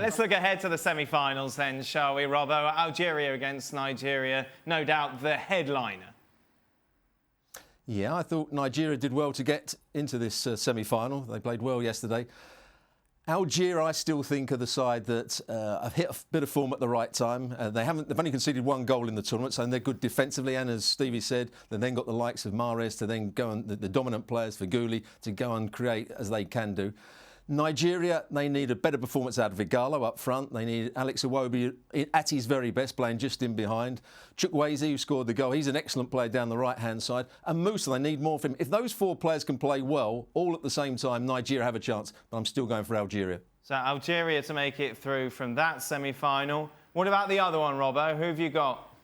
Let's look ahead to the semi-finals then, shall we, Robbo? Algeria against Nigeria, no doubt the headliner. Yeah, I thought Nigeria did well to get into this semi-final. They played well yesterday. Algeria, I still think, are the side that have hit a bit of form at the right time. They've only conceded one goal in the tournament, so they're good defensively. And as Stevie said, they've then got the likes of Mahrez to then go and the dominant players for Guli to go and create as they can do. Nigeria, they need a better performance out of Igalo up front. They need Alex Iwobi at his very best, playing just in behind. Chukwueze, who scored the goal, he's an excellent player down the right-hand side. And Musa, they need more from him. If those four players can play well, all at the same time, Nigeria have a chance. But I'm still going for Algeria. So Algeria to make it through from that semi-final. What about the other one, Robbo? Who have you got?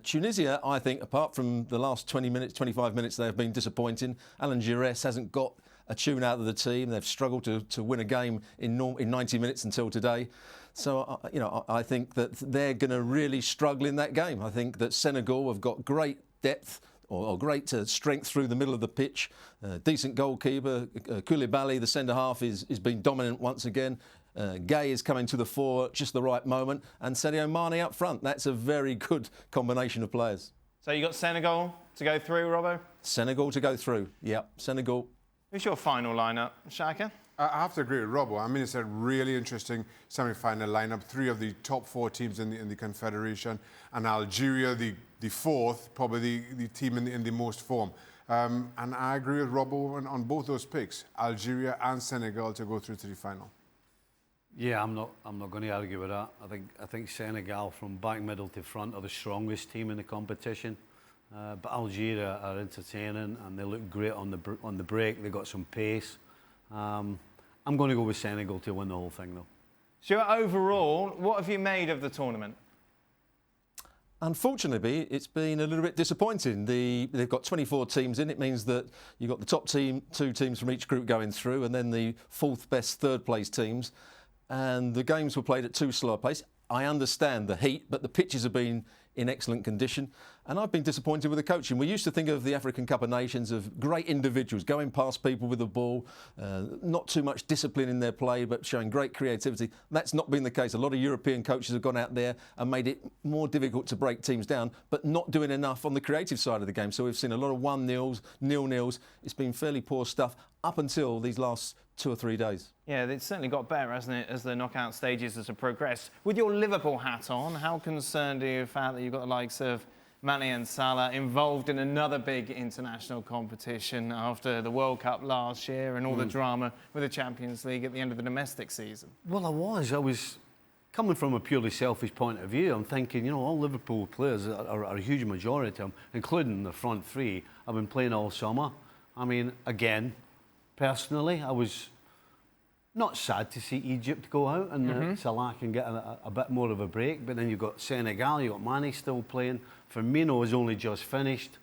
Tunisia, I think, apart from the last 20 minutes, 25 minutes, they have been disappointing. Alan Giresse hasn't got a tune out of the team. They've struggled to win a game in 90 minutes until today. So, I think that they're going to really struggle in that game. I think that Senegal have got great depth or great strength through the middle of the pitch. Decent goalkeeper. Koulibaly, the centre-half, is being dominant once again. Gay is coming to the fore at just the right moment. And Sadio Mane up front. That's a very good combination of players. So you got Senegal to go through, Robbo? Senegal to go through, yeah. Senegal. Who's your final lineup, Shaka? I have to agree with Robbo. I mean, it's a really interesting semi-final lineup. 3 of the top 4 teams in the Confederation, and Algeria, the 4th, probably the team in the most form. And I agree with Robbo on both those picks, Algeria and Senegal to go through to the final. Yeah, I'm not going to argue with that. I think Senegal, from back middle to front, are the strongest team in the competition. But Algeria are entertaining and they look great on the break. They've got some pace. I'm going to go with Senegal to win the whole thing, though. Stuart, overall, what have you made of the tournament? Unfortunately, it's been a little bit disappointing. They've got 24 teams in. It means that you've got the top 2 teams from each group going through, and then the 4th best third-place teams. And the games were played at too slow a pace. I understand the heat, but the pitches have been in excellent condition. And I've been disappointed with the coaching. We used to think of the African Cup of Nations of great individuals going past people with the ball, not too much discipline in their play, but showing great creativity. That's not been the case. A lot of European coaches have gone out there and made it more difficult to break teams down, but not doing enough on the creative side of the game. So we've seen a lot of 1-0s, 0-0s. It's been fairly poor stuff up until these last 2 or 3 days. Yeah, it's certainly got better, hasn't it, as the knockout stages have progressed. With your Liverpool hat on, how concerned are you with the fact that you've got the likes of Mane and Salah involved in another big international competition after the World Cup last year and all the drama with the Champions League at the end of the domestic season? Well, I was coming from a purely selfish point of view. I'm thinking, all Liverpool players are a huge majority of them, including the front 3, have been playing all summer. I mean, again, personally, I was not sad to see Egypt go out and Salah can get a bit more of a break. But then you've got Senegal, you've got Mane still playing. Firmino has only just finished.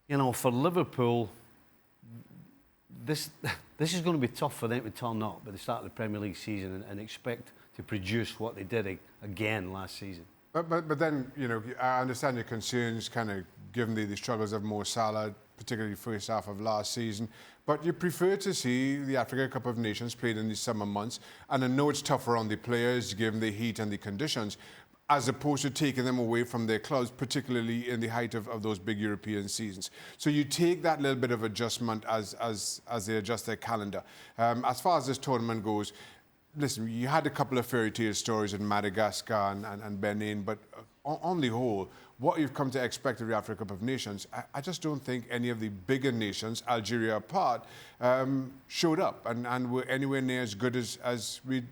For Liverpool, this is going to be tough for them to turn up at the start of the Premier League season and expect to produce what they did again last season. But then, I understand your concerns, kind of given the struggles of Mo Salah, particularly first half of last season. But you prefer to see the Africa Cup of Nations played in the summer months. And I know it's tougher on the players, given the heat and the conditions, as opposed to taking them away from their clubs, particularly in the height of those big European seasons. So you take that little bit of adjustment as they adjust their calendar. As far as this tournament goes, listen, you had a couple of fairy tale stories in Madagascar and Benin, but on the whole, what you've come to expect of the Africa Cup of Nations, I just don't think any of the bigger nations, Algeria apart, showed up and were anywhere near as good as we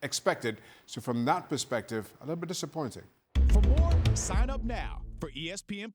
expected. So from that perspective, a little bit disappointing. For more, sign up now for ESPN+.